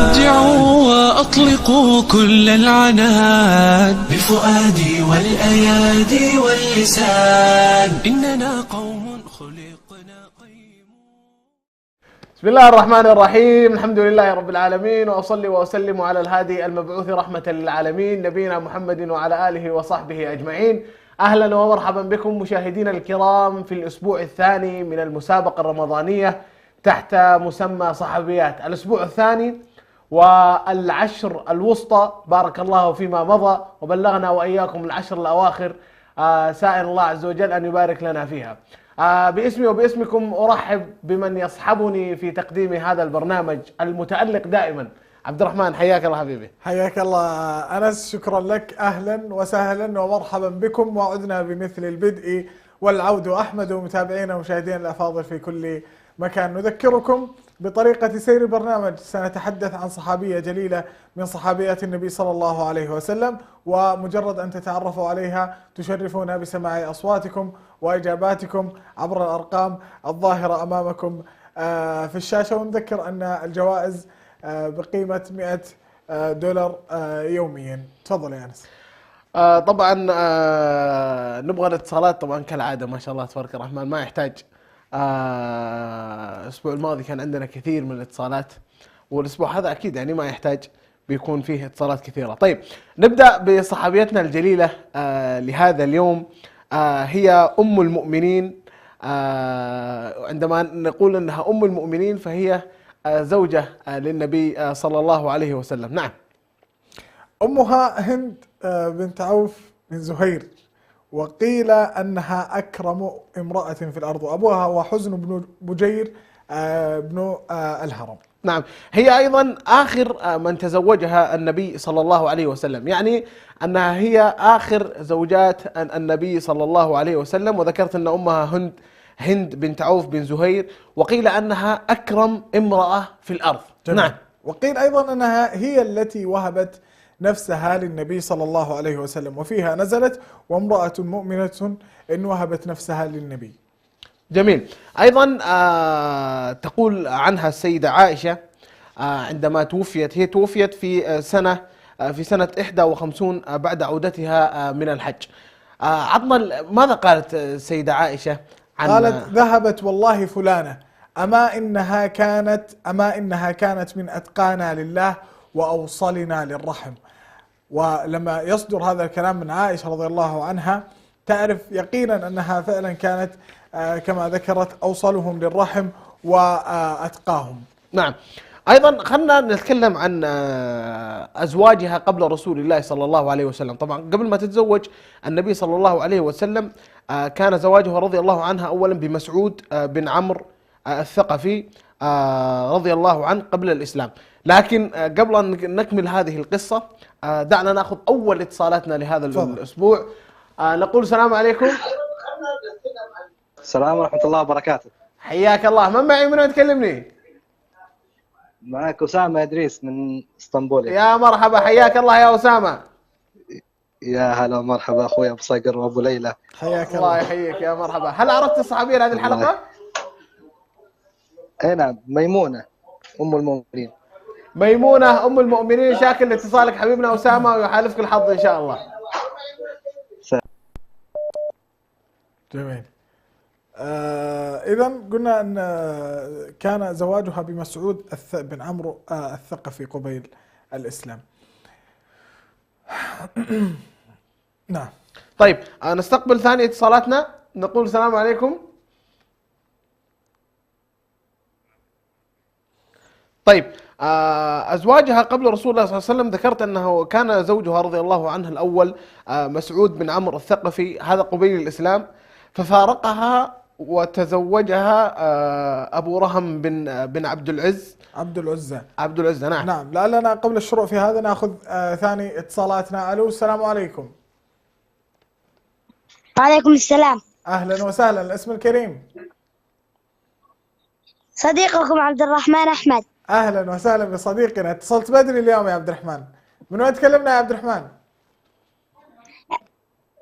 ودعوا وأطلقوا كل العنان بفؤادي والأيادي واللسان إننا قوم خلقنا بسم الله الرحمن الرحيم. الحمد لله رب العالمين، وأصلي وأسلم على الهادي المبعوث رحمة للعالمين نبينا محمد وعلى آله وصحبه أجمعين. أهلا ومرحبا بكم مشاهدينا الكرام في الأسبوع الثاني من المسابقة الرمضانية تحت مسمى صحابيات. الأسبوع الثاني والعشر الوسطى، بارك الله فيما مضى وبلغنا وإياكم العشر الأواخر، سائل الله عز وجل أن يبارك لنا فيها. باسمي وباسمكم أرحب بمن يصحبني في تقديم هذا البرنامج المتألق دائما. عبد الرحمن، حياك الله حبيبي. حياك الله أنس، شكرا لك، أهلا وسهلا ومرحبا بكم، وعدنا بمثل البدء والعود. أحمد ومتابعينا ومشاهدينا الأفاضل في كل مكان، نذكركم بطريقة سير البرنامج. سنتحدث عن صحابية جليلة من صحابيات النبي صلى الله عليه وسلم، ومجرد أن تتعرفوا عليها تشرفونا بسماع أصواتكم وإجاباتكم عبر الأرقام الظاهرة أمامكم في الشاشة. ونذكر أن الجوائز بقيمة $100 يوميا. تفضل يا أنس. طبعا نبغى الاتصالات طبعا كالعادة، ما شاء الله تبارك الرحمن، ما يحتاج. الأسبوع الماضي كان عندنا كثير من الاتصالات، والأسبوع هذا أكيد يعني ما يحتاج، بيكون فيه اتصالات كثيرة. طيب نبدأ بصحابيتنا الجليلة لهذا اليوم. هي أم المؤمنين. عندما نقول أنها أم المؤمنين فهي زوجة للنبي صلى الله عليه وسلم. نعم. أمها هند بنت عوف بن زهير، وقيل أنها أكرم امرأة في الأرض، وأبوها هو حزن بن بجير بن الهرم. نعم، هي أيضا آخر من تزوجها النبي صلى الله عليه وسلم، يعني أنها هي آخر زوجات النبي صلى الله عليه وسلم. وذكرت أن أمها هند بنت عوف بن زهير، وقيل أنها أكرم امرأة في الأرض. جميل. نعم. وقيل أيضا أنها هي التي وهبت نفسها للنبي صلى الله عليه وسلم، وفيها نزلت: وامرأة مؤمنة إن وهبت نفسها للنبي. جميل. أيضا تقول عنها السيدة عائشة عندما توفيت، هي توفيت في سنة 51 بعد عودتها من الحج. عطنا ماذا قالت السيدة عائشة عن؟ قالت: ذهبت والله فلانة، أما إنها كانت من أتقانا لله وأوصلنا للرحم. ولما يصدر هذا الكلام من عائشة رضي الله عنها تعرف يقينا أنها فعلا كانت كما ذكرت أوصلهم للرحم وأتقاهم. نعم. أيضا خلنا نتكلم عن أزواجها قبل رسول الله صلى الله عليه وسلم. طبعا قبل ما تتزوج النبي صلى الله عليه وسلم كان زواجها رضي الله عنها أولا بمسعود بن عمرو الثقفي رضي الله عنه قبل الإسلام. لكن قبل أن نكمل هذه القصة دعنا نأخذ أول اتصالاتنا لهذا الأسبوع. نقول السلام عليكم. السلام ورحمة الله وبركاته. حياك الله. من معي؟ من تكلمني؟ معك أسامة إدريس من اسطنبول. يا مرحبا، حياك الله يا أسامة. يا هلا ومرحبا أخوي أبو صقر وأبو ليلى. حياك الله يحييك يا مرحبا. هل عرفت الصحابية لهذه الحلقة؟ أي نعم، ميمونة أم المؤمنين. ميمونة أم المؤمنين. شاكر لاتصالك حبيبنا أسامة، ويحالفك الحظ إن شاء الله. جميل. إذا قلنا أن كان زواجها بمسعود بن عمرو الثقفي قبيل الإسلام. نعم. طيب نستقبل ثاني اتصالاتنا. نقول السلام عليكم. طيب أزواجها قبل رسول الله صلى الله عليه وسلم، ذكرت أنه كان زوجها رضي الله عنه الأول مسعود بن عمرو الثقفي، هذا قبيل الإسلام، ففارقها وتزوجها أبو رهم بن عبد العزة. نعم. نعم. لعلنا قبل الشروع في هذا نأخذ ثاني اتصالاتنا. ألو، السلام عليكم. وعليكم السلام. أهلا وسهلا. الاسم الكريم؟ صديقكم عبد الرحمن أحمد. أهلا وسهلا بصديقنا. اتصلت بدري اليوم يا عبد الرحمن. من وين تكلمنا يا عبد الرحمن؟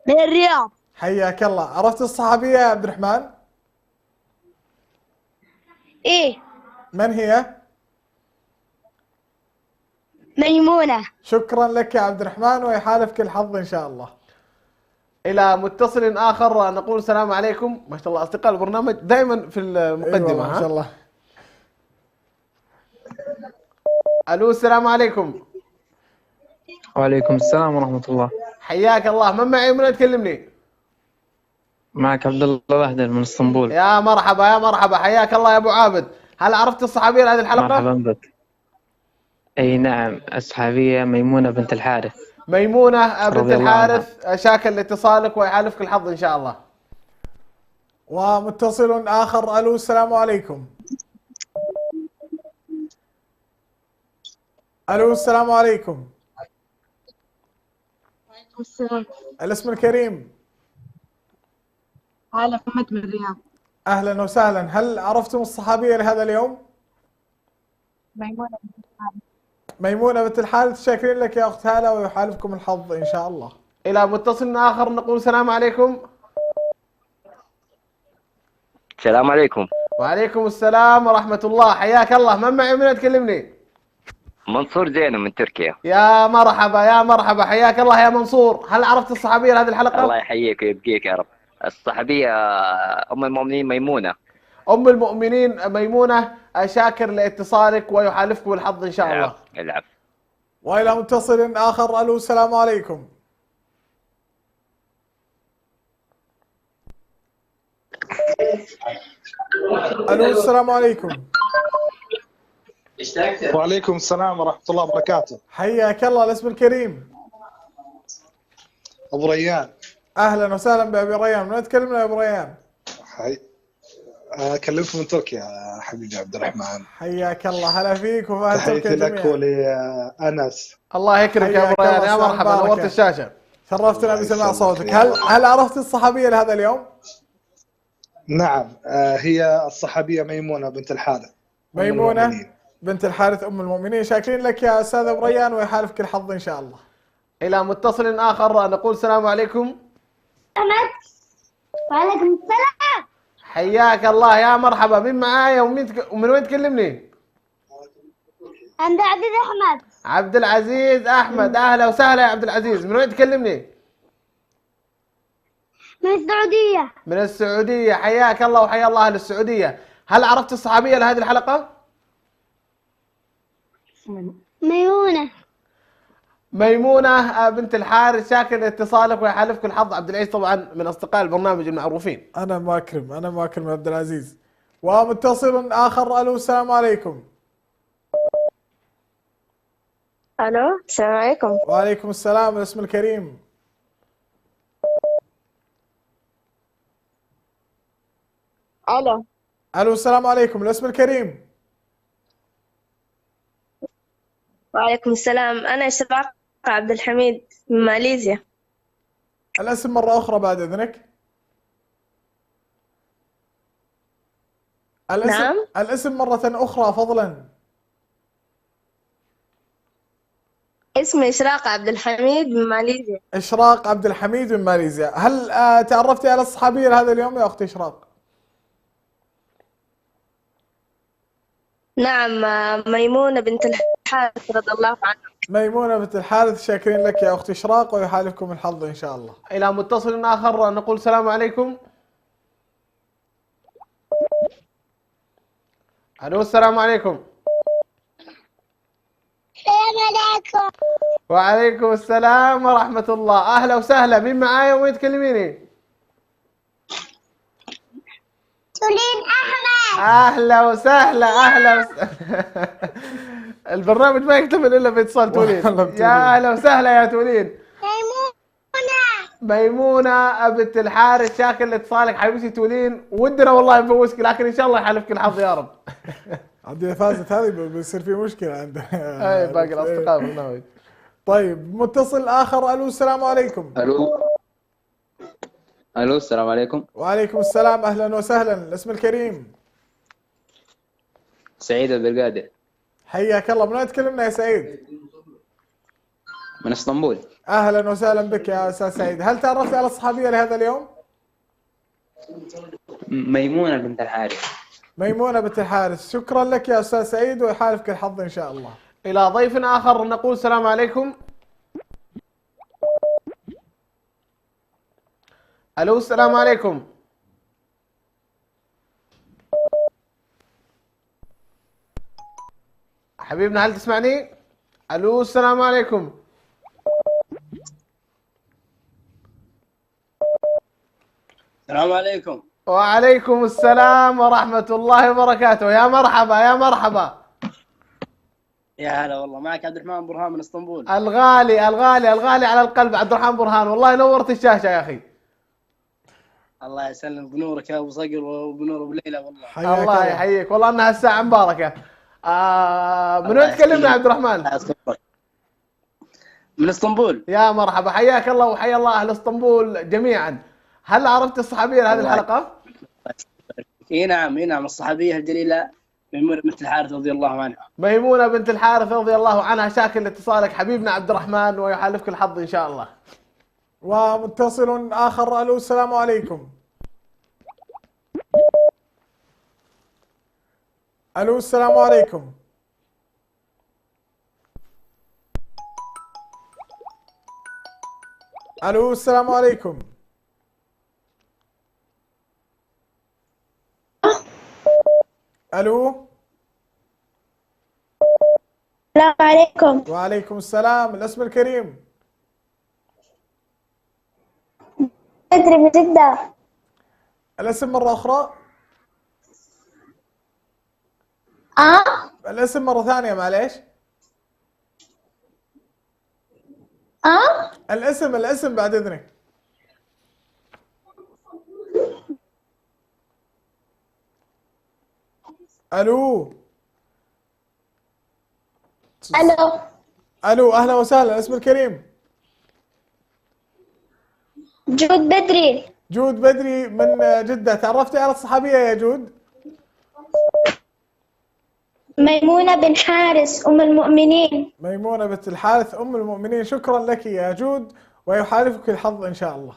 من الرياض. حياك الله. عرفت الصحابية يا عبد الرحمن؟ إيه. من هي؟ ميمونة. شكرا لك يا عبد الرحمن ويحالفك الحظ إن شاء الله. إلى متصل آخر نقول السلام عليكم. ما شاء الله أصدقاء البرنامج دائما في المقدمة. أيوة ما شاء الله. ألو السلام عليكم. وعليكم السلام ورحمة الله. حياك الله. من معي ومن تكلمني؟ معك عبد الله بهدل من اسطنبول. يا مرحبا يا مرحبا، حياك الله يا أبو عابد. هل عرفت الصحابية لهذه الحلقة؟ مرحبا بك. أي نعم، الصحابية ميمونة بنت الحارث. ميمونة بنت رضي الله الحارث، شاكر لاتصالك ويحالفك الحظ إن شاء الله. ومتصل آخر. ألو السلام عليكم. ألو السلام عليكم. وعليكم السلام. الاسم الكريم. هلا محمد من الرياض. أهلا وسهلا. هل عرفتم الصحابية لهذا اليوم؟ ميمونة بنت الحارث. ميمونة بنت الحارث. شاكرين لك يا أخت هالة ويحالفكم الحظ إن شاء الله. إلى متصل آخر نقول السلام عليكم. السلام عليكم. وعليكم السلام ورحمة الله. حياك الله. من معي ومن تكلمني؟ منصور زينو من تركيا. يا مرحبا يا مرحبا، حياك الله يا منصور. هل عرفت الصحابية لهذه الحلقة؟ الله يحييك ويبقيك يا رب. الصحابية أم المؤمنين ميمونة. أم المؤمنين ميمونة، شاكر لاتصالك ويحالفكم الحظ إن شاء الله. العفو. وإلى متصل آخر. ألو السلام عليكم. ألو السلام عليكم. وعليكم السلام ورحمة الله وبركاته. حياك الله. الاسم الكريم. أبو ريان. أهلا وسهلا بأبي ريان. من تكلمنا يا أبو ريان؟ حي. أكلمك من تركيا حبيبي عبد الرحمن. حياك الله. هلا فيك وفي أهل تحياتي تركيا لك جميعا. ولأنس. الله يكرمك يا أبو ريان، يا مرحبا، نورت الشاشة. شرفتنا بسماع صوتك. هل عرفت الصحابية لهذا اليوم؟ نعم، هي الصحابية ميمونة بنت الحارث. ميمونة بنت الحارث أم المؤمنين. شاكرين لك يا أستاذ أبو ريان ويحالفك الحظ إن شاء الله. إلى متصل آخر نقول السلام عليكم. وعليكم السلام. حياك الله يا مرحبا. من معايا ومن وين تكلمني؟ عبد العزيز أحمد. عبد العزيز أحمد. أهلا وسهلا يا عبد العزيز. من وين تكلمني؟ من السعودية. من السعودية. حياك الله وحيا الله أهل السعودية. هل عرفت الصحابية لهذه الحلقة؟ ميمونة. ميمونة بنت الحارث، شاكر لاتصالك ويحالفك الحظ. عبد العزيز طبعا من أصدقاء البرنامج المعروفين. أنا ماكرم عبد العزيز. ومتصل آخر. ألو السلام عليكم. الو السلام عليكم. وعليكم السلام. الاسم الكريم. الو السلام عليكم. الاسم الكريم. وعليكم السلام. انا إشراق عبد الحميد من ماليزيا. الاسم مرة أخرى بعد إذنك. نعم. الاسم مرة أخرى فضلا. اسمي إشراق عبد الحميد من ماليزيا. إشراق عبد الحميد من ماليزيا. هل تعرفتي على الصحابية لهذا اليوم يا أختي إشراق؟ نعم، ميمونة بنت الحارث رضي الله عنها. ميمونة بنت الحارث. شاكرين لك يا أختي إشراق ويحالفكم الحظ إن شاء الله. إلى متصل آخر نقول السلام عليكم. ألو السلام عليكم. السلام عليكم. وعليكم السلام ورحمة الله. أهلا وسهلا. مين معايا وين تكلميني؟ تولين أحمد. أهلا وسهلا. البرنامج ما يكتمل إلا باتصال تولين. يا أهلا وسهلا يا تولين. ميمونة بنت الحارث، شاكر لاتصالك حبيبتي تولين. ودنا والله نفوزك، لكن إن شاء الله يحالفك الحظ يا رب. عندي فازت هذه بيصير في مشكلة عندنا. أي باقي الأصدقاء في البرنامج. طيب متصل آخر. ألو السلام عليكم. الو السلام عليكم. وعليكم السلام. أهلا وسهلا. الاسم الكريم. سعيد البرقادي حياك الله. من وين تكلمنا يا سعيد؟ من اسطنبول. أهلا وسهلا بك يا أستاذ سعيد. هل تعرفت على الصحابية لهذا اليوم؟ ميمونة بنت الحارث. ميمونة بنت الحارث. شكرا لك يا أستاذ سعيد ويحالفك الحظ إن شاء الله. إلى ضيف آخر نقول السلام عليكم. ألو السلام عليكم. حبيبنا هل تسمعني؟ ألو السلام عليكم. السلام عليكم. وعليكم السلام ورحمة الله وبركاته. يا مرحبا يا مرحبا. يا هلا والله، معك عبد الرحمن برهان من اسطنبول. الغالي الغالي الغالي على القلب عبد الرحمن برهان، والله نورت الشاشة يا أخي. الله يسلمك بنورك يا ابو صقر وبنور ابو ليلى والله. الله يحييك، والله انها الساعة مباركة. من وين تكلمنا عبد الرحمن؟ من اسطنبول. يا مرحبا، حياك الله وحيا الله اهل اسطنبول جميعا. هل عرفت الصحابية لهذه الحلقة؟ اي نعم اي نعم، الصحابية الجليلة ميمونة بنت الحارث رضي الله عنها. ميمونة بنت الحارث رضي الله عنها. شاكر لاتصالك حبيبنا عبد الرحمن، ويحالفك الحظ ان شاء الله. ومتصل آخر. ألو السلام عليكم. ألو السلام عليكم. ألو السلام عليكم. ألو. السلام عليكم. وعليكم السلام. الاسم الكريم. بدري من جدة. الاسم مرة أخرى. الاسم مرة ثانية معليش. الاسم بعد إذنك. ألو. ألو. ألو أهلا وسهلا. الاسم الكريم. جود بدري. جود بدري من جدة. تعرفتي على الصحابية يا جود؟ ميمونة بن حارس أم المؤمنين. ميمونة بنت الحارث أم المؤمنين. شكرا لك يا جود، ويحالفك الحظ إن شاء الله.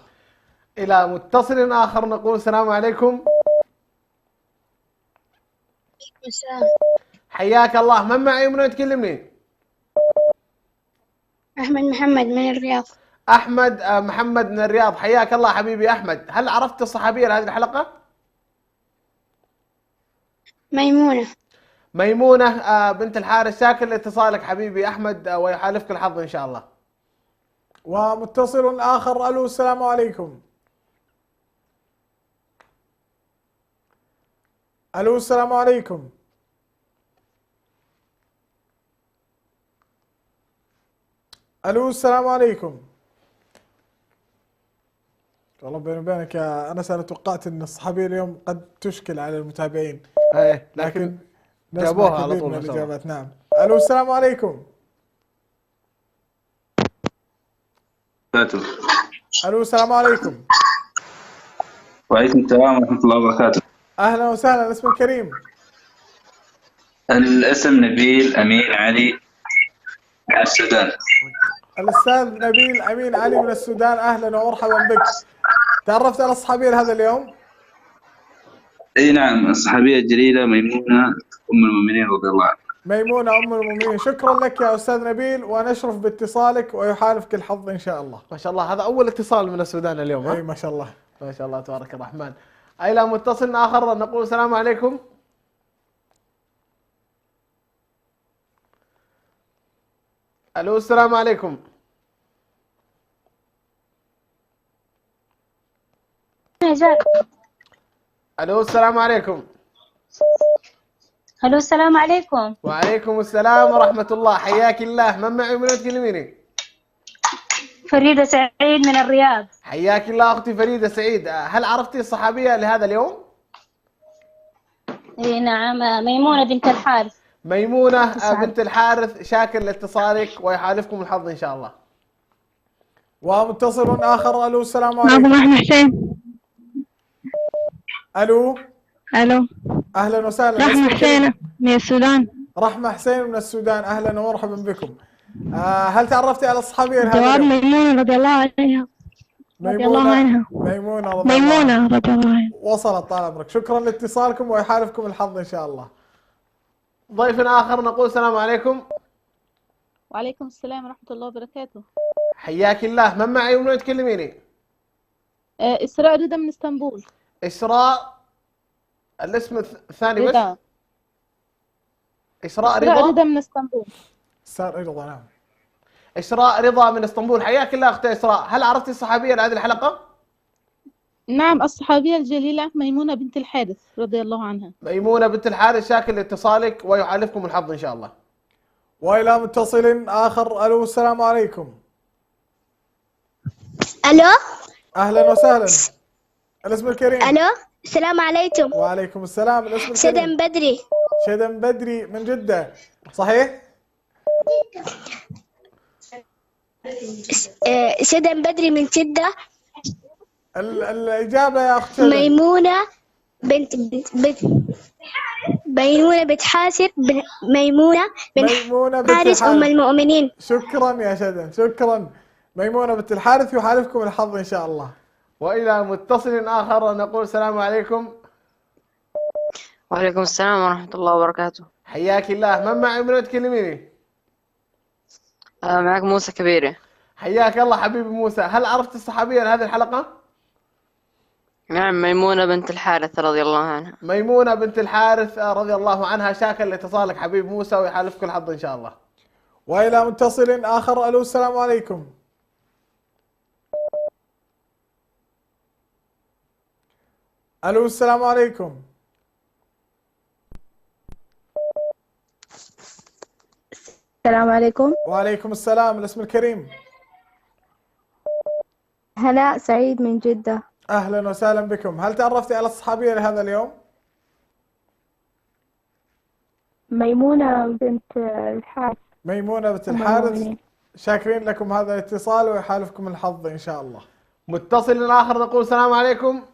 إلى متصل آخر نقول السلام عليكم. السلام. حياك الله. من معي ومن وين تكلمني؟ أحمد محمد من الرياض. أحمد محمد من الرياض. حياك الله حبيبي أحمد. هل عرفت الصحابية لهذه الحلقة؟ ميمونة. ميمونة بنت الحارث. شاكر لاتصالك حبيبي أحمد، ويحالفك الحظ إن شاء الله. ومتصل آخر. ألو السلام عليكم. ألو السلام عليكم. ألو السلام عليكم. والله بيني وبينك يا أنس، أنا توقعت أن الصحابية اليوم قد تشكل على المتابعين. لكن جابوها على طول الإجابات. نعم. ألو السلام عليكم. ألو السلام عليكم. وعليكم السلام ورحمة الله وبركاته. أهلا وسهلا. الاسم الكريم. الاسم نبيل أمين علي من السودان. الأستاذ نبيل أمين علي من السودان. أهلا ومرحبا بك. تعرفت على الصحابية لهذا اليوم؟ اي نعم، الصحابية الجليلة ميمونة أم المؤمنين رضي الله عنها. ميمونة أم المؤمنين. شكرا لك يا أستاذ نبيل، ونشرف باتصالك ويحالفك الحظ إن شاء الله. ما شاء الله، هذا أول اتصال من السودان اليوم. أي ما شاء الله. ما شاء الله تبارك الرحمن. إلى متصل آخر نقول السلام عليكم. ألو السلام عليكم. ألو السلام عليكم. ألو السلام عليكم. وعليكم السلام ورحمة الله. حياك الله. من معي ومن وين تكلميني؟ فريدة سعيد من الرياض. حياك الله أختي فريدة سعيد. هل عرفتي الصحابية لهذا اليوم؟ اي نعم، ميمونة بنت الحارث. ميمونة بنت الحارث. شاكر لاتصالك، ويحالفكم الحظ إن شاء الله. ومتصل آخر. ألو السلام عليكم. معكم أحمد حسين. ألو. ألو. أهلا وسهلا. رحمة حسين من السودان. رحمة حسين من السودان. أهلا ومرحبا بكم. هل تعرفتي على الصحابية لهذا جواب اليوم؟ ميمونة رضي الله عنها. رضي الله عنها. ميمونة رضي الله عنها. ميمونة رضي الله عنها. وصلت طال عمرك. شكرا لاتصالكم، ويحالفكم الحظ إن شاء الله. ضيف آخر نقول السلام عليكم. وعليكم السلام ورحمة الله وبركاته. حياك الله، من معي ومن وين تكلميني؟ إسراء رضا من اسطنبول. إسراء الاسم الثاني بس؟ رضا. إسراء إسراء رضا؟ رضا من اسطنبول. إسراء رضا، نعم. إسراء رضا من اسطنبول، حياك الله أختي إسراء، هل عرفتي الصحابية لهذه الحلقة؟ نعم، الصحابية الجليلة ميمونة بنت الحارث رضي الله عنها. ميمونة بنت الحارث، شاكر لاتصالك ويحالفكم الحظ إن شاء الله. وإلى متصل آخر. ألو، السلام عليكم. ألو. أهلا وسهلا. الاسم الكريم. ألو، السلام عليكم. وعليكم السلام. الاسم الكريم. شدن بدري. شدن بدري من جدة، صحيح؟ شدن بدري من جدة. الإجابة يا أخت شدن. ميمونة بنت ميمونة بنت حاسب ميمونة بنت حارث أم المؤمنين. شكرا يا شدن، شكرا. ميمونة بنت الحارث، يحالفكم الحظ إن شاء الله. وإلى متصل آخر نقول السلام عليكم. وعليكم السلام ورحمة الله وبركاته. حياك الله، من معي ومن وين تكلميني؟ معك موسى كبيرة. حياك الله حبيبي موسى، هل عرفت الصحابية لهذه الحلقة؟ نعم، ميمونة بنت الحارث رضي الله عنها. ميمونة بنت الحارث رضي الله عنها، شاكر لاتصالك حبيب موسى ويحالفكم الحظ إن شاء الله. وإلى متصل آخر. ألو، السلام عليكم. ألو، السلام عليكم. السلام عليكم. وعليكم السلام. الاسم الكريم. هناء سعيد من جدة. أهلا وسهلا بكم. هل تعرفتي على الصحابية لهذا اليوم؟ ميمونة بنت الحارث. ميمونة بنت الحارث، شاكرين لكم هذا الاتصال ويحالفكم الحظ إن شاء الله. متصل آخر نقول السلام عليكم.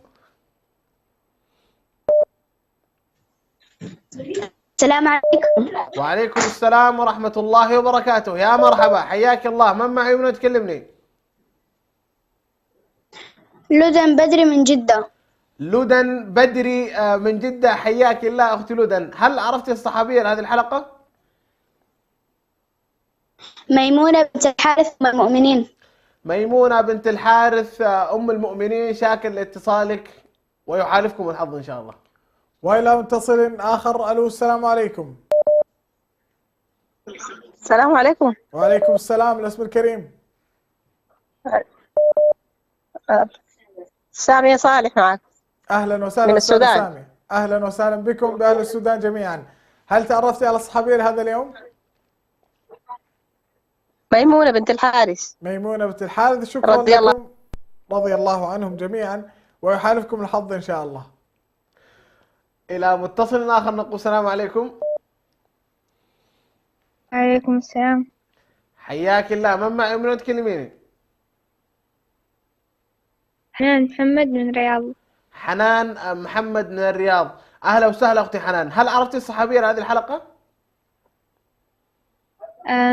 السلام عليكم. وعليكم السلام ورحمة الله وبركاته، يا مرحبا، حياك الله، من معي ومن تكلمني؟ لدن بدري من جدة. لدن بدري من جدة، حياك الله أختي لدن، هل عرفتي الصحابية لهذه الحلقة؟ ميمونة بنت الحارث أم المؤمنين. ميمونة بنت الحارث أم المؤمنين، شاكر لاتصالك ويحالفكم الحظ إن شاء الله. وإلى متصل آخر. ألو، السلام عليكم. السلام عليكم. وعليكم السلام. الاسم الكريم. سامية صالح معك. أهلا وسهلا من السودان. سامي. أهلا وسهلا بكم بأهل السودان جميعا. هل تعرفتي على الصحابية لهذا اليوم؟ ميمونة بنت الحارث. ميمونة بنت الحارث، شكرا لكم. رضي الله عنهم جميعا ويحالفكم الحظ إن شاء الله. إلى متصل آخر نقول السلام عليكم. عليكم السلام. حياك الله، من معي ومن وين تكلميني؟ حنان محمد من الرياض. حنان محمد من الرياض، أهلا وسهلا أختي حنان، هل عرفتي الصحابية لهذه الحلقة؟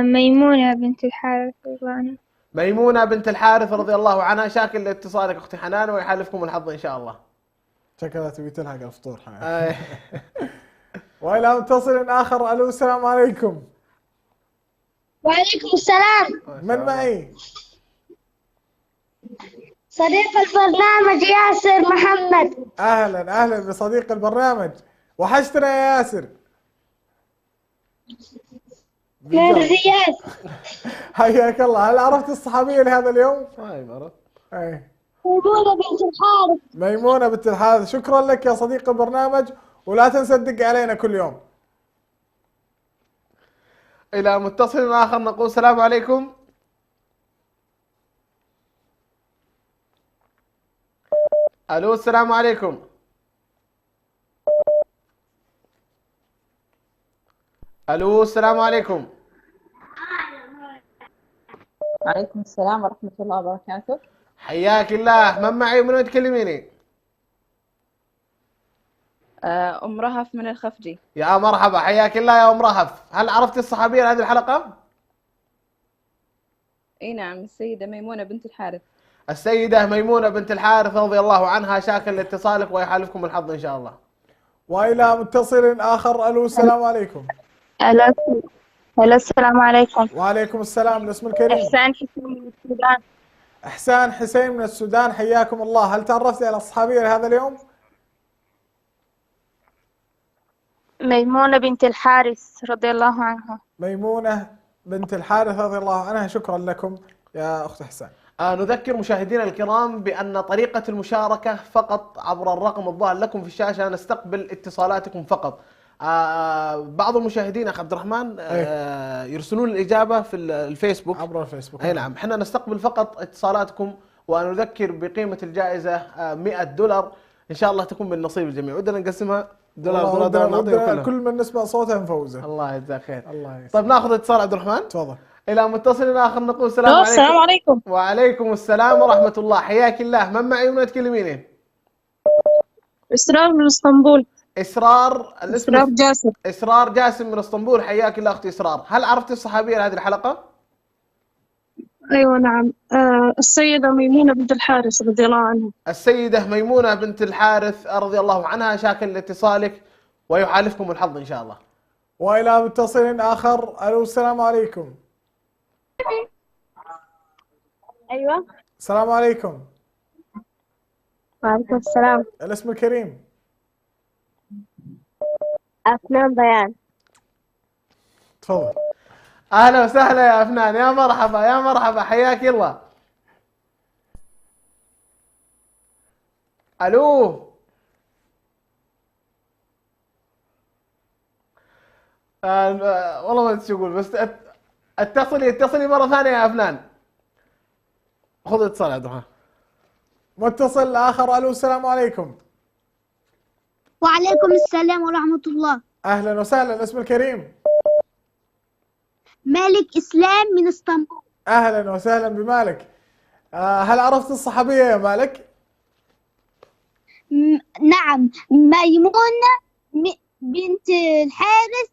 ميمونة بنت الحارث رضي الله عنها. ميمونة بنت الحارث رضي الله عنها، شاكر لاتصالك أختي حنان ويحالفكم الحظ إن شاء الله. شكلها تبي تلحق الفطور حنان. وإلى متصل آخر. ألو، السلام عليكم. وعليكم السلام. من معي؟ صديق البرنامج ياسر محمد. أهلا أهلا بصديق البرنامج، وحشتنا يا ياسر. من الرياض. حياك الله. هل عرفت الصحابية لهذا اليوم؟ ميمونة بنت الحارث. ميمونة بنت الحارث، شكرا لك يا صديق البرنامج، ولا تنسى تدق علينا كل يوم. إلى متصل آخر نقول السلام عليكم. ألو، السلام عليكم. ألو، السلام عليكم. وعليكم السلام ورحمة الله وبركاته. حياك الله، من معي ومن وين تكلميني؟ أم رهف من الخفجي. يا مرحبا، حياك الله يا أم رهف، هل عرفتي الصحابية لهذه الحلقة؟ اي نعم، السيدة ميمونة بنت الحارث. السيدة ميمونة بنت الحارث رضي الله عنها، شاكر لاتصالك ويحالفكم الحظ إن شاء الله. وإلى متصل آخر. ألو، السلام عليكم. هلا السلام عليكم. وعليكم السلام. الاسم الكريم؟ إحسان حسين من السودان. إحسان حسين من السودان، حياكم الله. هل تعرفت على الصحابية لهذا اليوم؟ ميمونة بنت الحارث رضي الله عنها. ميمونة بنت الحارث رضي الله عنها. شكرا لكم يا أخت إحسان. نذكر مشاهدينا الكرام بأن طريقة المشاركة فقط عبر الرقم الظاهر لكم في الشاشة. نستقبل اتصالاتكم فقط. بعض المشاهدين أخ عبد الرحمن يرسلون الإجابة في الفيسبوك عبر الفيسبوك. أي نعم. احنا نستقبل فقط اتصالاتكم، ونذكر بقيمة الجائزة $100 إن شاء الله تكون من نصيب الجميع. ودنا نقسمها دولار كل من نسمع صوتها نفوزه. الله يجزاك خير. الله يسلمك. طيب ناخذ اتصال عبد الرحمن. تفضل. إلى متصل آخر نقول السلام عليكم. السلام عليكم. وعليكم السلام ورحمة الله. حياك الله. من معي ومن تكلمينين؟ إسرار من اسطنبول. إسرار. إسرار جاسم. إسرار جاسم من اسطنبول. حياك الله أختي إسرار. هل عرفت الصحابية لهذه الحلقة؟ أيوة نعم. السيدة ميمونة بنت الحارث رضي الله عنها. السيدة ميمونة بنت الحارث رضي الله عنها. شاكر لاتصالك ويحالفكم الحظ إن شاء الله. وإلى متصل آخر. ألو السلام عليكم. أيوة. السلام عليكم. وعليكم السلام. الاسم الكريم؟ أفنان بيان. تفضل. أهلا وسهلا يا أفنان. يا مرحبا يا مرحبا. حياك الله. ألو. والله ما أدري شو أقول، بس اتصلي مرة ثانية يا أفنان. خذ اتصال يا عبد الرحمن. متصل آخر. ألو السلام عليكم. وعليكم السلام ورحمة الله. أهلا وسهلا. الاسم الكريم؟ مالك إسلام من اسطنبول. أهلا وسهلا بمالك. هل عرفت الصحابية يا مالك؟ نعم، ميمونة بنت الحارث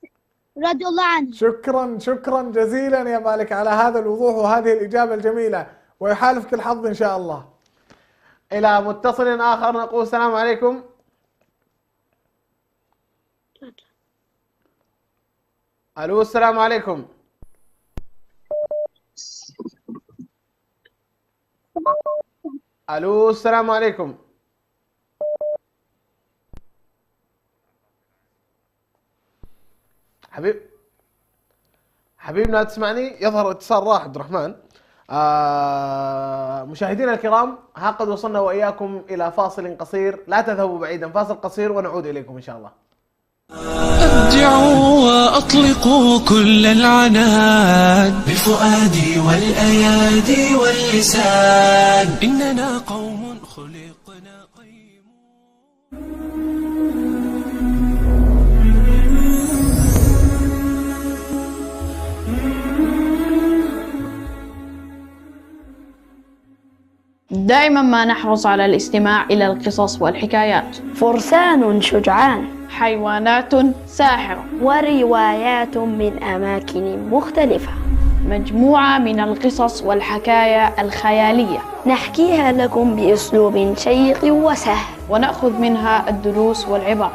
رضي الله عنها. شكرا جزيلا يا مالك على هذا الوضوح وهذه الإجابة الجميلة، ويحالفك الحظ إن شاء الله. إلى متصل آخر نقول السلام عليكم. ألو السلام عليكم. ألو السلام عليكم. حبيبنا تسمعني؟ يظهر اتصال راح عبد الرحمن. مشاهدينا الكرام، ها قد وصلنا وإياكم إلى فاصل قصير. لا تذهبوا بعيدا، فاصل قصير ونعود إليكم إن شاء الله. أبدعوا وأطلقوا كل العناد بفؤادي والأيادي واللسان. إننا قوم خلقنا دائما ما نحرص على الاستماع إلى القصص والحكايات. فرسان شجعان، حيوانات ساحرة، وروايات من أماكن مختلفة. مجموعة من القصص والحكايا الخيالية نحكيها لكم بأسلوب شيق وسهل، ونأخذ منها الدروس والعبر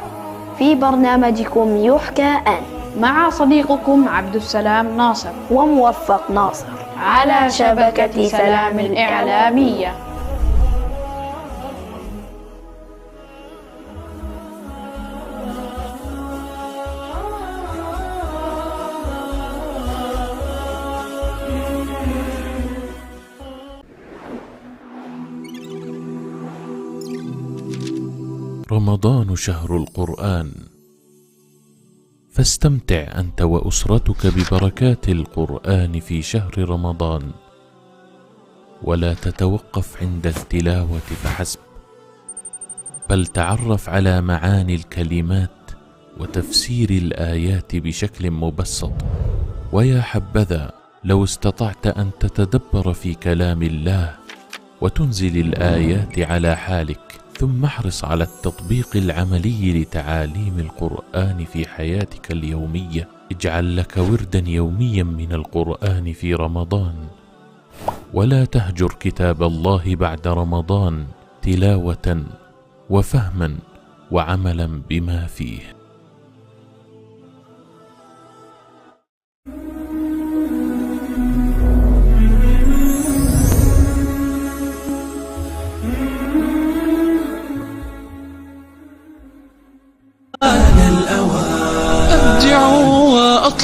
في برنامجكم يحكى أن، مع صديقكم عبد السلام ناصر وموفق ناصر على شبكة سلام الإعلامية. رمضان شهر القرآن، فاستمتع أنت وأسرتك ببركات القرآن في شهر رمضان، ولا تتوقف عند التلاوة فحسب، بل تعرف على معاني الكلمات وتفسير الآيات بشكل مبسط. ويا حبذا لو استطعت أن تتدبر في كلام الله وتنزل الآيات على حالك، ثم احرص على التطبيق العملي لتعاليم القرآن في حياتك اليومية. اجعل لك وردا يوميا من القرآن في رمضان، ولا تهجر كتاب الله بعد رمضان تلاوة وفهما وعملا بما فيه.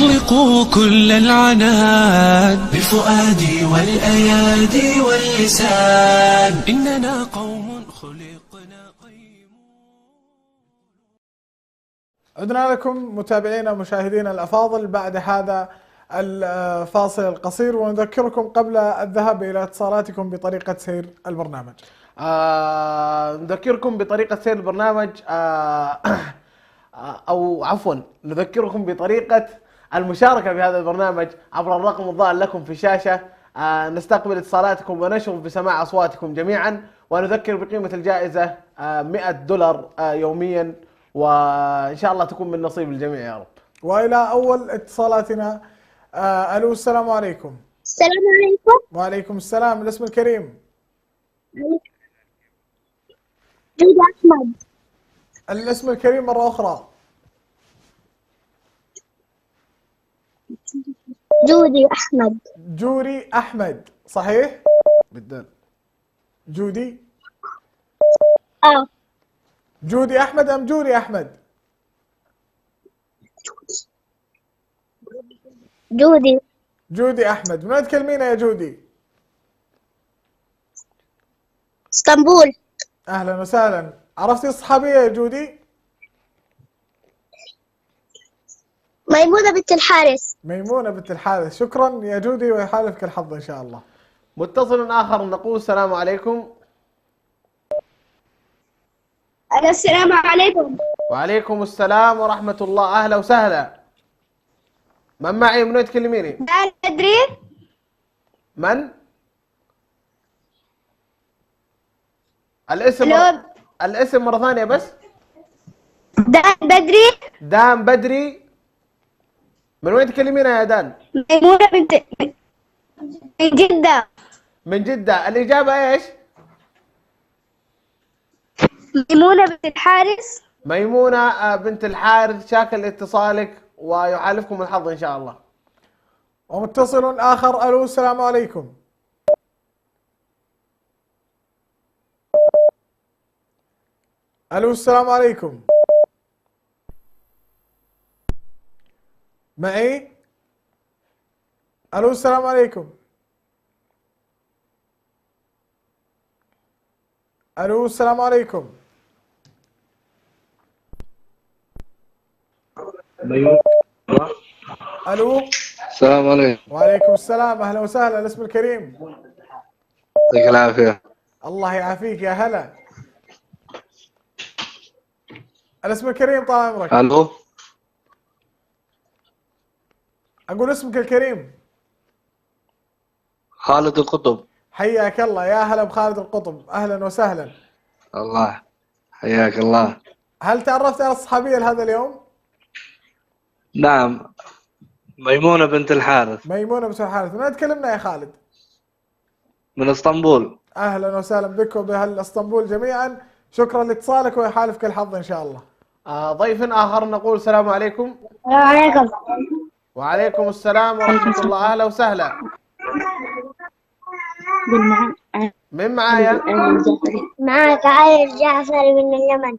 سأطلق كل العناد بفؤادي والأيادي واللسان إننا قوم خلقنا. عدنا لكم متابعينا ومشاهدينا الأفاضل بعد هذا الفاصل القصير، ونذكركم قبل الذهاب إلى اتصالاتكم بطريقة سير البرنامج. نذكركم بطريقة سير البرنامج أو عفوا نذكركم بطريقة المشاركة بهذا البرنامج عبر الرقم الظاهر لكم في الشاشة. نستقبل اتصالاتكم ونشرف بسماع أصواتكم جميعا، ونذكر بقيمة الجائزة $100 يوميا، وإن شاء الله تكون من نصيب الجميع يا رب. وإلى أول اتصالاتنا. ألو، السلام عليكم. السلام عليكم. وعليكم السلام. الاسم الكريم؟ جودي أحمد. الاسم الكريم مرة أخرى. جودي أحمد. جوري أحمد، صحيح؟ بالدال. جودي؟ جودي أحمد أم جوري أحمد؟ جودي أحمد. من وين تكلمين يا جودي؟ اسطنبول. أهلا وسهلا. عرفتي الصحابية يا جودي؟ ميمونة بنت الحارث. ميمونة بنت الحارث. شكرا يا جودي، ويحالفك الحظ إن شاء الله. متصل آخر نقول السلام عليكم. السلام عليكم. وعليكم السلام ورحمة الله. أهلا وسهلا. من معي؟ من وين تكلميني؟ دان بدري. من؟ الاسم مرة ثانية بس. دان بدري. دان بدري. من وين تكلمينا يا دان؟ ميمونة بنت من جدة. من جدة. الإجابة إيش؟ ميمونة بنت الحارث. ميمونة بنت الحارث. شاكر لاتصالك، ويحالفكم الحظ إن شاء الله. ومتصل آخر. ألو، السلام عليكم. ألو، السلام عليكم. معي؟ ألو، السلام عليكم. ألو، السلام عليكم. ألو. السلام عليكم. وعليكم السلام. أهلا وسهلا. الاسم الكريم؟ يعطيك العافية. الله يعافيك. يا هلا. الاسم الكريم طال عمرك. ألو. أقول اسمك الكريم. خالد القطب. حياك الله. يا هلا بخالد القطب. أهلا وسهلا. الله حياك الله. هل تعرفت على الصحابية لهذا اليوم؟ نعم، ميمونة بنت الحارث. ميمونة بنت الحارث. من وين تكلمنا يا خالد؟ من اسطنبول. أهلا وسهلا بك وبأهل اسطنبول جميعا. شكرا لاتصالك، ويحالفك الحظ إن شاء الله. ضيف آخر نقول السلام عليكم. السلام عليكم. وعليكم السلام ورحمة الله. أهلا وسهلا. من معايا؟ معك علي الجعفري من اليمن.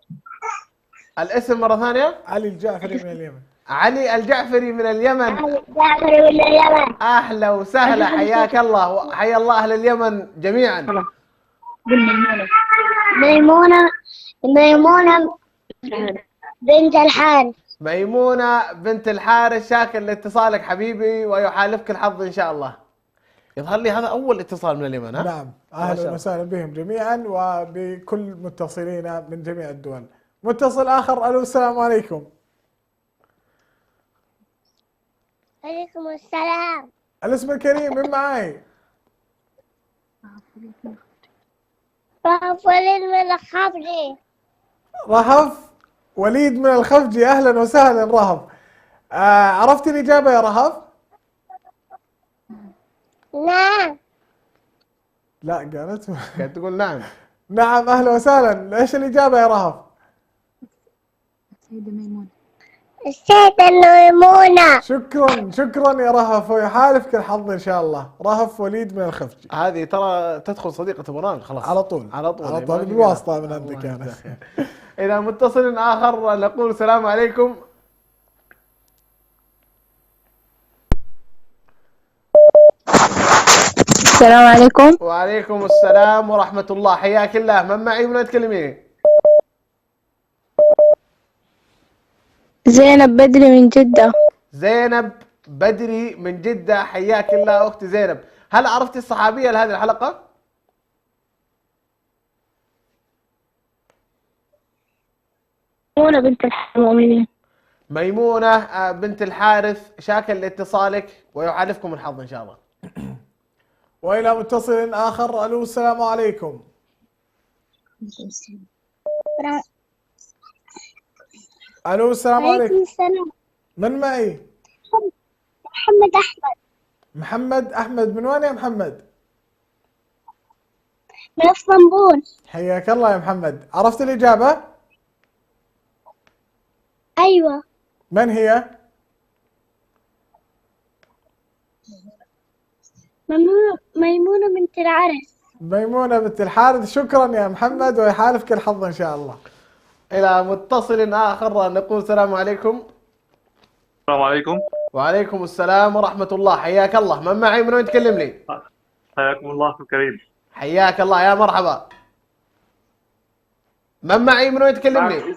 الاسم مرة ثانية؟ علي الجعفري من اليمن. علي الجعفري من اليمن. علي الجعفري من اليمن. أهلا وسهلا. حياك الله، وحيا الله أهل اليمن جميعا. ميمونة بنت الحارث. ميمونة بنت الحارث. شاكر لاتصالك حبيبي، ويحالفك الحظ إن شاء الله. يظهر لي هذا أول اتصال من اليمن. ها؟ نعم، أهلا وسهلا بهم جميعا وبكل متصلين من جميع الدول. متصل آخر. ألو، السلام عليكم. عليكم السلام. الاسم الكريم. من معاي؟ رهف وليد من الخفجي. رهف وليد من الخفجي. أهلا وسهلا رهف. عرفتي الإجابة يا رهف؟ نعم. لا، قالت تقول نعم. نعم. أهلا وسهلا. إيش الإجابة يا رهف؟ السيدة ميمونة. السيدة ميمونة. شكرا يا رهف، ويحالفك الحظ إن شاء الله. رهف وليد من الخفجي. هذه ترى تدخل صديقة البرنامج خلاص. على طول بالواسطة من عندك أنا. إذا متصل آخر نقول السلام عليكم. السلام عليكم. وعليكم السلام ورحمة الله، حياك الله. من معي من تكلمين؟ زينب بدري من جدة. زينب بدري من جدة، حياك الله أختي زينب. هل عرفتي الصحابية لهذه الحلقة؟ ميمونة بنت المؤمنين. ميمونة بنت الحارث، شاكر لاتصالك ويحالفكم الحظ إن شاء الله. وإلى متصل آخر. ألو السلام عليكم. ألو السلام عليكم. السلام. من معي؟ محمد أحمد. محمد أحمد، من وين يا محمد؟ من اسطنبول. حياك الله يا محمد. عرفت الإجابة؟ أيوة. من هي؟ ميمونة بنت العرس. ميمونة بنت الحارث. شكرا يا محمد ويحالفك الحظ إن شاء الله. إلى متصل آخر نقول السلام عليكم. السلام عليكم. وعليكم السلام ورحمة الله، حياك الله. من معي من وين تكلم لي؟ حياكم الله أخي الكريم. حياك الله، يا مرحبا. من معي من وين تكلم لي؟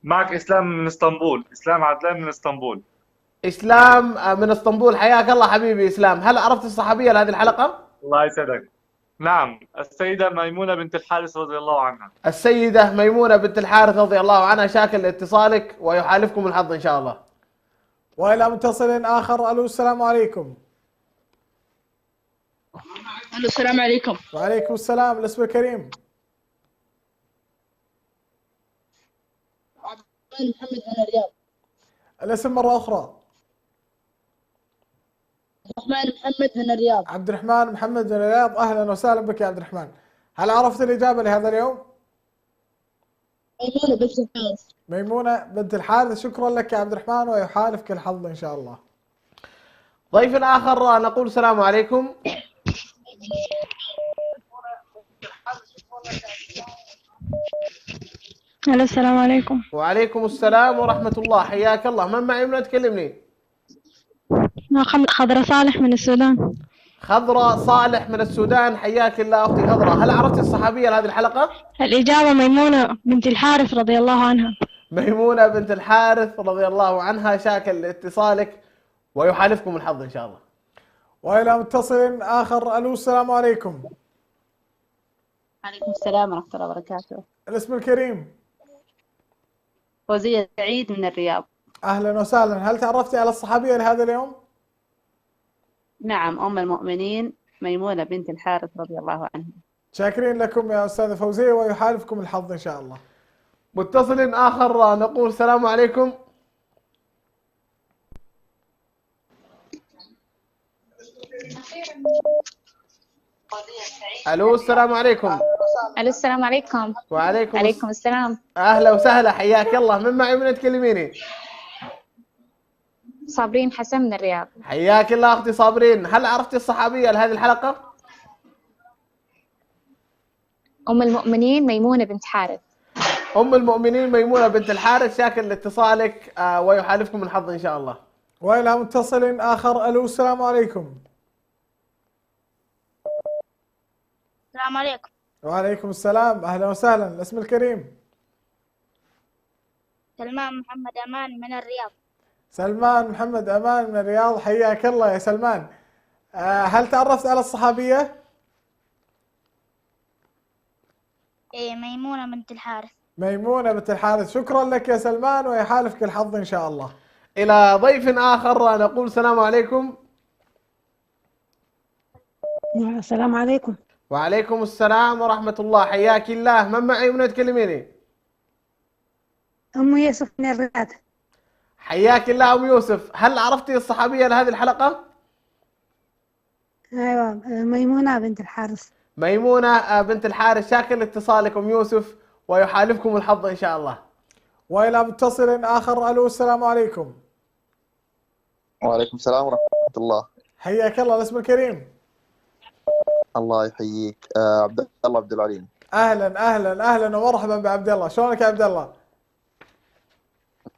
معك إسلام من اسطنبول، إسلام عدلان من اسطنبول. إسلام من اسطنبول، حياك الله حبيبي إسلام. هل عرفت الصحابية لهذه الحلقة؟ الله يسعدك. نعم، السيدة ميمونة بنت الحارث رضي الله عنها. السيدة ميمونة بنت الحارث رضي الله عنها، شاكر لاتصالك ويحالفكم الحظ إن شاء الله. وإلى متصل آخر. ألو السلام عليكم. ألو السلام عليكم. وعليكم السلام. الاسم الكريم؟ محمد من الرياض. الاسم مرة أخرى. عبد الرحمن محمد من الرياض. عبد الرحمن محمد من الرياض، أهلا وسهلا بك يا عبد الرحمن. هل عرفت الإجابة لهذا اليوم؟ ميمونة بنت الحارث. ميمونة بنت الحارث. شكرا لك يا عبد الرحمن ويحالفك الحظ إن شاء الله. ضيف آخر نقول السلام عليكم. ألو السلام عليكم. وعليكم السلام ورحمة الله، حياك الله. من معي من تكلمني؟ خضرة صالح من السودان. خضرة صالح من السودان، حياك الله أختي خضرة. هل عرفت الصحابية لهذه الحلقة؟ الإجابة ميمونة بنت الحارث رضي الله عنها. ميمونة بنت الحارث رضي الله عنها، شاكر لاتصالك ويحالفكم الحظ إن شاء الله. وإلى متصل آخر. ألو السلام عليكم. وعليكم السلام ورحمة الله وبركاته. الاسم الكريم؟ فوزية سعيد من الرياض. أهلا وسهلا. هل تعرفتي على الصحابية لهذا اليوم؟ نعم، أم المؤمنين ميمونة بنت الحارث رضي الله عنها. شاكرين لكم يا أستاذة فوزية ويحالفكم الحظ إن شاء الله. متصل آخر نقول السلام عليكم. ألو السلام عليكم. ألو السلام عليكم. وعليكم السلام. أهلا وسهلا، حياك الله. من معي من تكلميني؟ صابرين حسن من الرياض. حياك الله أختي صابرين. هل عرفتي الصحابية لهذه الحلقة؟ أم المؤمنين ميمونة بنت حارث. أم المؤمنين ميمونة بنت الحارث، شاكر لاتصالك ويحالفكم الحظ إن شاء الله. وإلى متصل آخر. ألو السلام عليكم. السلام عليكم. وعليكم السلام، أهلا وسهلا. الاسم الكريم؟ سلمان محمد أمان من الرياض. سلمان محمد أمان من الرياض، حياك الله يا سلمان. هل تعرفت على الصحابية؟ إيه، ميمونة بنت الحارث. ميمونة بنت الحارث. شكرا لك يا سلمان ويحالفك الحظ إن شاء الله. إلى ضيف آخر نقول السلام عليكم. السلام عليكم. وعليكم السلام ورحمة الله، حياك الله. من معي من تكلميني؟ أم يوسف من الرياض. حياك الله أم يوسف. هل عرفتي الصحابية لهذه الحلقة؟ أيوة، ميمونة بنت الحارث. ميمونة بنت الحارث، شاكر لاتصالك أم يوسف ويحالفكم الحظ إن شاء الله. وإلى متصل آخر. ألو السلام عليكم. وعليكم السلام ورحمة الله. حياك الله. الاسم الكريم؟ الله يحييك. عبد الله عبد العليم. أهلا أهلا أهلا ومرحبا بعبد الله. شلونك يا عبد الله؟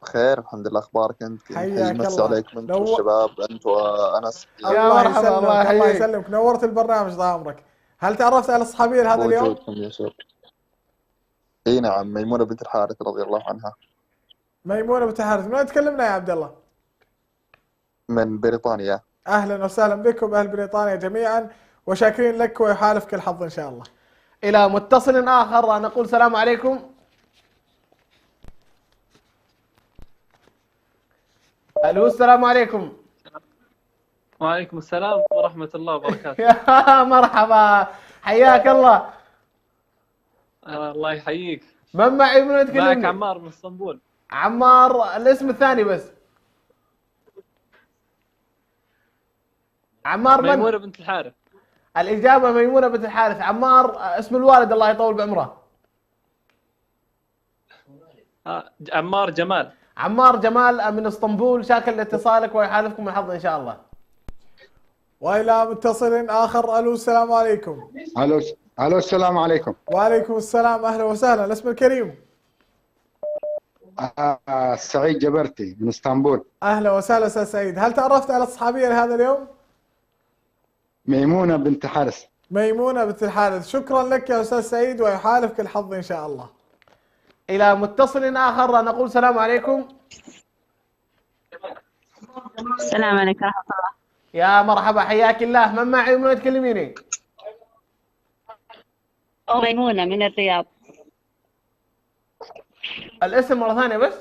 بخير الحمد لله. اخبارك انت؟ حياك مسي الله. عليكم انت والشباب، انت وانس. الله يسلمك. الله يسلمك، نورت البرنامج طال عمرك. هل تعرفت على الصحابيه لهذا اليوم؟ وجودكم يا شباب. اي نعم، ميمونه بنت الحارث رضي الله عنها. ميمونه بنت الحارث. من وين تكلمنا يا عبد الله؟ من بريطانيا. اهلا وسهلا بكم اهل بريطانيا جميعا، وشاكرين لك ويحالفك الحظ ان شاء الله. الى متصل اخر نقول السلام عليكم. الو السلام عليكم. وعليكم السلام ورحمة الله وبركاته. يا مرحبا، حياك الله. الله يحييك. من معي؟ من وين تكلمني؟ معك عمار من اسطنبول. عمار، الاسم الثاني بس. عمار من؟ ميمونة بنت الحارث. الإجابة ميمونة بنت الحارث. عمار اسم الوالد الله يطول بعمره. عمار جمال. عمار جمال من اسطنبول، شاكر لاتصالك ويحالفكم الحظ إن شاء الله. وإلى متصل آخر. ألو السلام عليكم. الو السلام عليكم. وعليكم السلام، أهلا وسهلا. الاسم الكريم؟ سعيد جبرتي من اسطنبول. أهلا وسهلا أستاذ سعيد. هل تعرفت على الصحابية لهذا اليوم؟ ميمونة بنت حارث. ميمونة بنت الحارث. شكرا لك يا أستاذ سعيد ويحالفك الحظ إن شاء الله. إلى متصل آخر نقول السلام عليكم. السلام عليكم ورحمة الله. يا مرحبا، حياك الله. من معي ومن وين تكلميني؟ ميمونة من الرياض. الاسم مرة ثانية بس.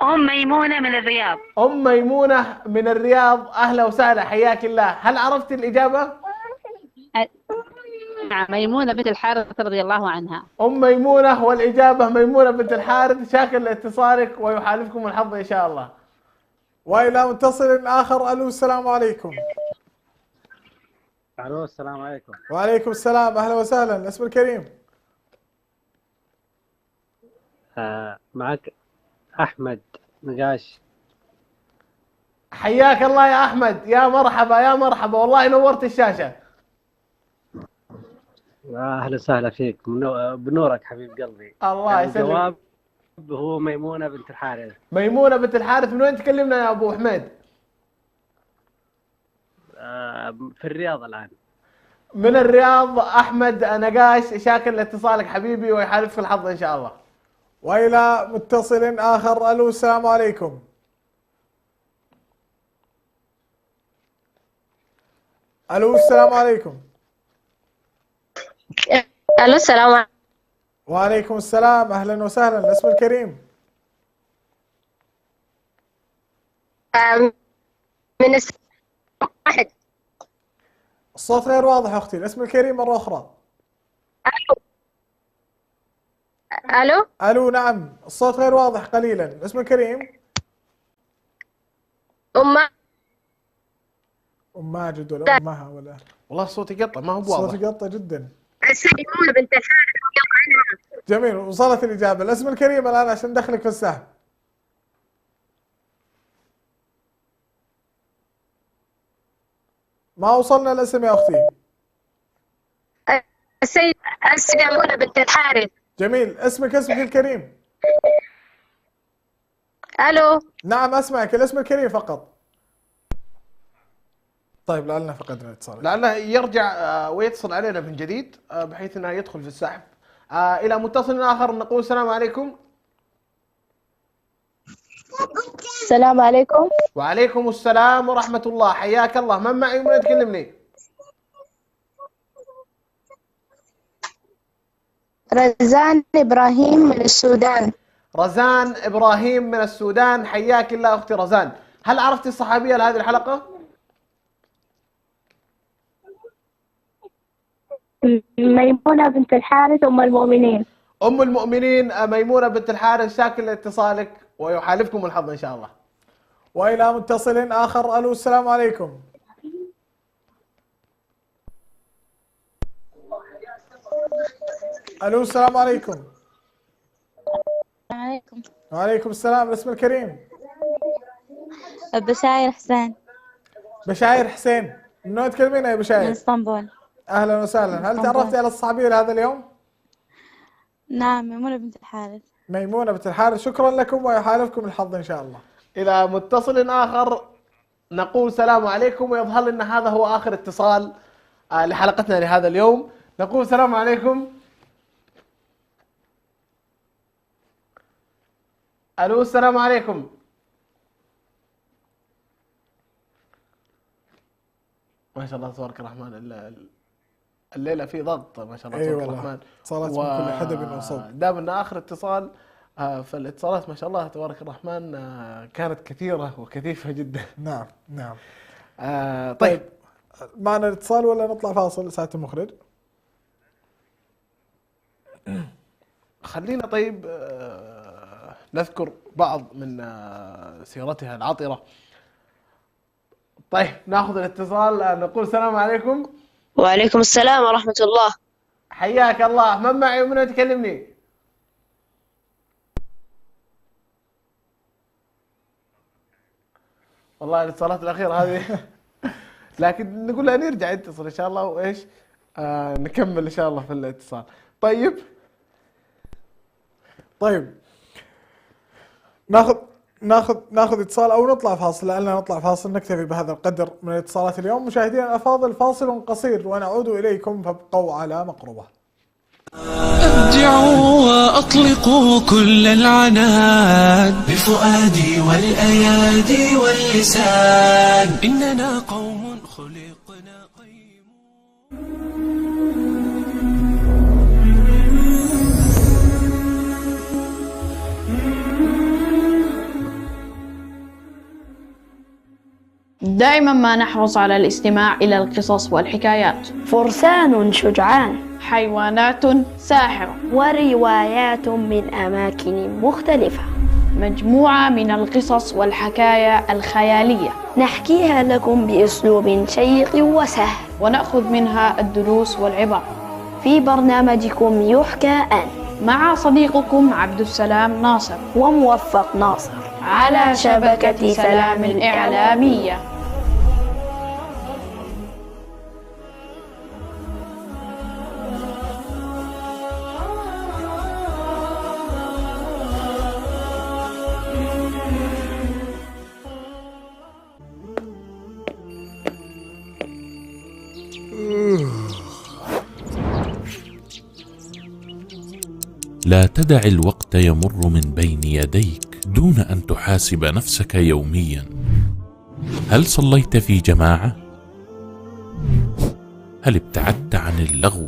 أم ميمونة من الرياض. أم ميمونة من الرياض، أهلا وسهلا، حياك الله. هل عرفت الإجابة؟ نعم، ميمونة بنت الحارث رضي الله عنها. أم ميمونة، والإجابة ميمونة بنت الحارث. شاكر لاتصالك ويحالفكم الحظ إن شاء الله. وإلى متصل آخر. ألو السلام عليكم. الو السلام عليكم. وعليكم السلام، أهلا وسهلا. الاسم الكريم؟ معك أحمد نقاش. حياك الله يا أحمد. يا مرحبا يا مرحبا، والله نورت الشاشة. أهلا وسهلا فيك، بنورك حبيب قلبي. الله يسلمك. الجواب هو ميمونة بنت الحارث. ميمونة بنت الحارث. من وين تكلمنا يا أبو حميد؟ في الرياض الآن. من الرياض. أحمد نقاش، شاكر لاتصالك حبيبي ويحالفك الحظ إن شاء الله. وإلى متصل آخر. ألو السلام عليكم. ألو السلام عليكم. ألو السلام عليكم. وعليكم السلام، أهلا وسهلا. الاسم الكريم؟ من واحد. الصوت غير واضح أختي. الاسم الكريم مرة أخرى. ألو. ألو نعم، الصوت غير واضح قليلا. الاسم الكريم؟ أم ماجد ولا أمها ولا؟ والله الصوت يقطع، ما هو واضح. الصوت يقطع جدا. ميمونة بنت الحارث رضي الله عنها. جميل، وصلت الإجابة. الاسم الكريم الآن عشان ندخلك في السحب. ما وصلنا الاسم يا أختي. السيدة ميمونة بنت الحارث. جميل، اسمك الكريم؟ ألو. نعم أسمعك، الاسم الكريم فقط. طيب لعلنا فقدنا الاتصال. لعله يرجع ويتصل علينا من جديد بحيث انه يدخل في السحب. الى متصل اخر نقول السلام عليكم. السلام عليكم. وعليكم السلام ورحمة الله، حياك الله. من معي ومن وين تكلمني؟ رزان إبراهيم من السودان. رزان إبراهيم من السودان، حياك الله أختي رزان. هل عرفتي الصحابية لهذه الحلقة؟ ميمونة بنت الحارث أم المؤمنين. أم المؤمنين ميمونة بنت الحارث، شاكر لاتصالك ويحالفكم الحظ إن شاء الله. وإلى متصل آخر. ألو السلام عليكم. ألو السلام عليكم. عليكم. وعليكم السلام. الاسم الكريم؟ بشاير حسين. بشاير حسين. من وين تكلمين يا بشاير؟ من اسطنبول. أهلا وسهلا. هل تعرفتي على الصحابية لهذا اليوم؟ نعم، ميمونة بنت الحارث. ميمونة بنت الحارث، شكرا لكم ويحالفكم الحظ إن شاء الله. إلى متصل آخر نقول السلام عليكم، ويظهر لنا هذا هو آخر اتصال لحلقتنا لهذا اليوم. نقول السلام عليكم. ألو السلام عليكم. ما شاء الله تبارك الرحمن، الليلة في ضغط ما شاء الله تبارك الرحمن، اتصالات من كل حدب وصوب. دام ان آخر اتصال، فالاتصالات ما شاء الله تبارك الرحمن كانت كثيرة وكثيفة جدا. نعم نعم. طيب معنا الاتصال ولا نطلع فاصل ساعة المخرج؟ خلينا طيب نذكر بعض من سيرتها العطرة. طيب ناخذ الاتصال، نقول السلام عليكم. وعليكم السلام ورحمة الله. حياك الله، من معي ومن تكلمني؟ والله الاتصالات الأخيرة هذه لكن نقول لها نرجع نتصل إن شاء الله، وإيش نكمل إن شاء الله في الاتصال. طيب ناخذ اتصال او نطلع فاصل. لعلنا نطلع فاصل، نكتفي بهذا القدر من الاتصالات اليوم. مشاهدينا الافاضل، فاصل قصير ونعود اليكم، فابقوا على مقربة. ابدعوا واطلقوا كل العناد بفؤادي والايادي واللسان، اننا قوم خلقنا دائما ما نحرص على الاستماع إلى القصص والحكايات. فرسان شجعان، حيوانات ساحرة، وروايات من أماكن مختلفة، مجموعة من القصص والحكايا الخيالية نحكيها لكم بأسلوب شيق وسهل، ونأخذ منها الدروس والعبر في برنامجكم يحكى أن، مع صديقكم عبد السلام ناصر وموفق ناصر، على شبكة سلام الإعلامية. لا تدع الوقت يمر من بين يديك دون أن تحاسب نفسك يوميا. هل صليت في جماعة؟ هل ابتعدت عن اللغو؟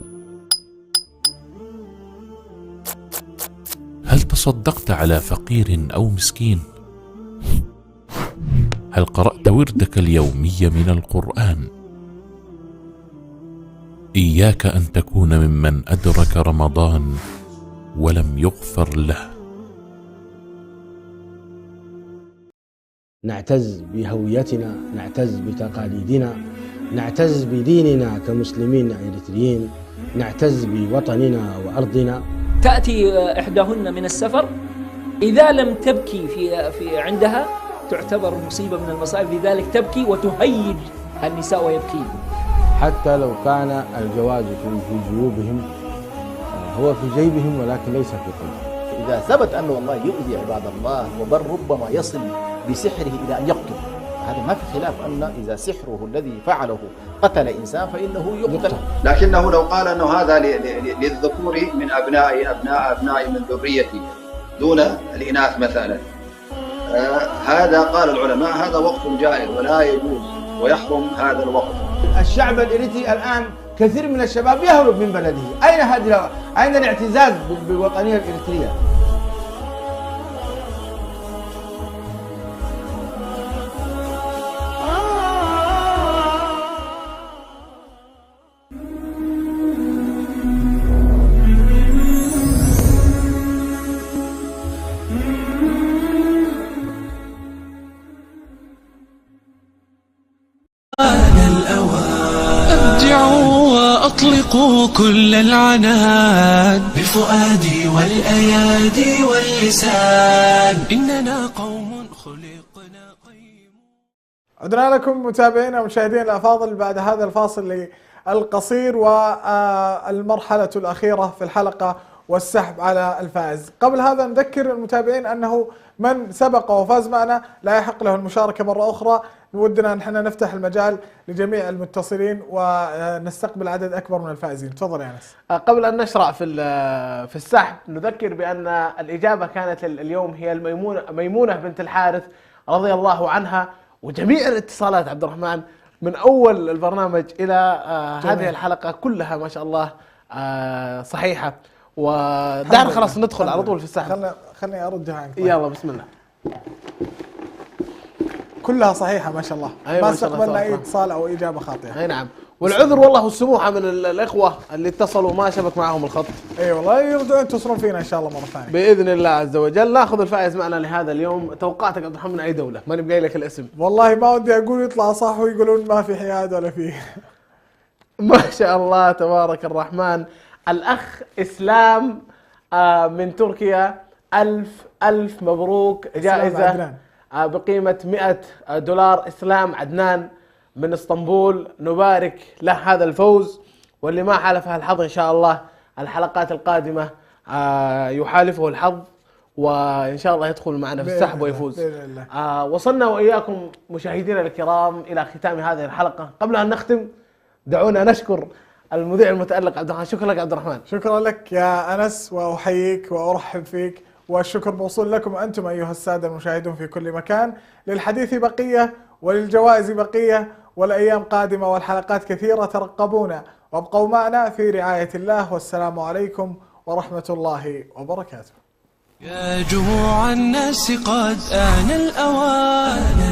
هل تصدقت على فقير أو مسكين؟ هل قرأت وردك اليومي من القرآن؟ إياك أن تكون ممن أدرك رمضان ولم يغفر له. نعتز بهويتنا، نعتز بتقاليدنا، نعتز بديننا كمسلمين إريتريين، نعتز بوطننا وأرضنا. تأتي إحداهن من السفر، إذا لم تبكي في عندها تعتبر مصيبة من المصائب، لذلك تبكي وتهيج النساء ويبكين. حتى لو كان الجواز في جيوبهم، هو في جيبهم ولكن ليس في قلبهم. إذا ثبت أنه والله يؤذي عباد الله، وبل ربما يصل بسحره إلى أن يقتل، هذا ما في خلاف أن إذا سحره الذي فعله قتل إنسان فإنه يقتل. لكنه لو قال أنه هذا للذكور من أبنائي من ذريتي دون الإناث مثلا، هذا قال العلماء هذا وقت جائر ولا يجوز ويحرم هذا الوقت. الشعب الإريتري الآن كثير من الشباب يهرب من بلده. أين الاعتزاز بالوطنية الإريترية؟ ابدعوا واطلقوا كل العناد بفؤادي والايادي واللسان، اننا قوم خلقنا. عدنا لكم متابعينا ومشاهدينا الافاضل بعد هذا الفاصل القصير والمرحله الاخيره في الحلقه، والسحب على الفائز. قبل هذا نذكر المتابعين أنه من سبق وفاز معنا لا يحق له المشاركة مرة أخرى. ودنا نحن نفتح المجال لجميع المتصلين ونستقبل عدد أكبر من الفائزين. تفضل يا أنس. قبل أن نشرع في السحب نذكر بأن الإجابة كانت اليوم هي ميمونة بنت الحارث رضي الله عنها. وجميع الاتصالات عبد الرحمن من أول البرنامج إلى هذه الحلقة كلها ما شاء الله صحيحة. ودعنا خلاص ندخل على طول في السحب. خلني أردها عنك. يلا بسم الله. كلها صحيحة ما شاء الله. ما استقبلنا أي اتصال أو إجابة خاطئة. أي نعم. والعذر والله والسموحة من الإخوة اللي اتصلوا ما شبك معهم الخط. أي والله يرجعون يتصلون فينا إن شاء الله مرة ثانية بإذن الله عز وجل. ناخذ الفائز معنا لهذا اليوم. توقعتك عبد الرحمن من أي دولة؟ ماني بقايل لك الاسم. والله ما ودي أقول يطلع صح ويقولون ما في حياد ولا فيه. ما شاء الله تبارك الرحمن. الأخ إسلام من تركيا. ألف مبروك. جائزة بقيمة $100. إسلام عدنان من اسطنبول. نبارك له هذا الفوز. واللي ما حالفه الحظ إن شاء الله الحلقات القادمة يحالفه الحظ وإن شاء الله يدخل معنا في السحب ويفوز بإذن الله. وصلنا وإياكم مشاهدينا الكرام إلى ختام هذه الحلقة. قبل أن نختم دعونا نشكر المذيع المتألق عبد الرحمن. شكرا لك عبد الرحمن. شكرا لك يا أنس وأحييك وأرحب فيك. والشكر موصول لكم أنتم أيها السادة المشاهدون في كل مكان. للحديث بقية وللجوائز بقية والأيام قادمة والحلقات كثيرة. ترقبونا وابقوا معنا في رعاية الله. والسلام عليكم ورحمة الله وبركاته. يا جموع الناس قد آن الأوان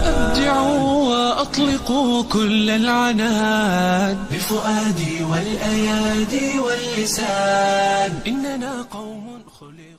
أبدعوا وأطلقوا كل العنان بفؤادي والأيادي واللسان إننا قوم خلق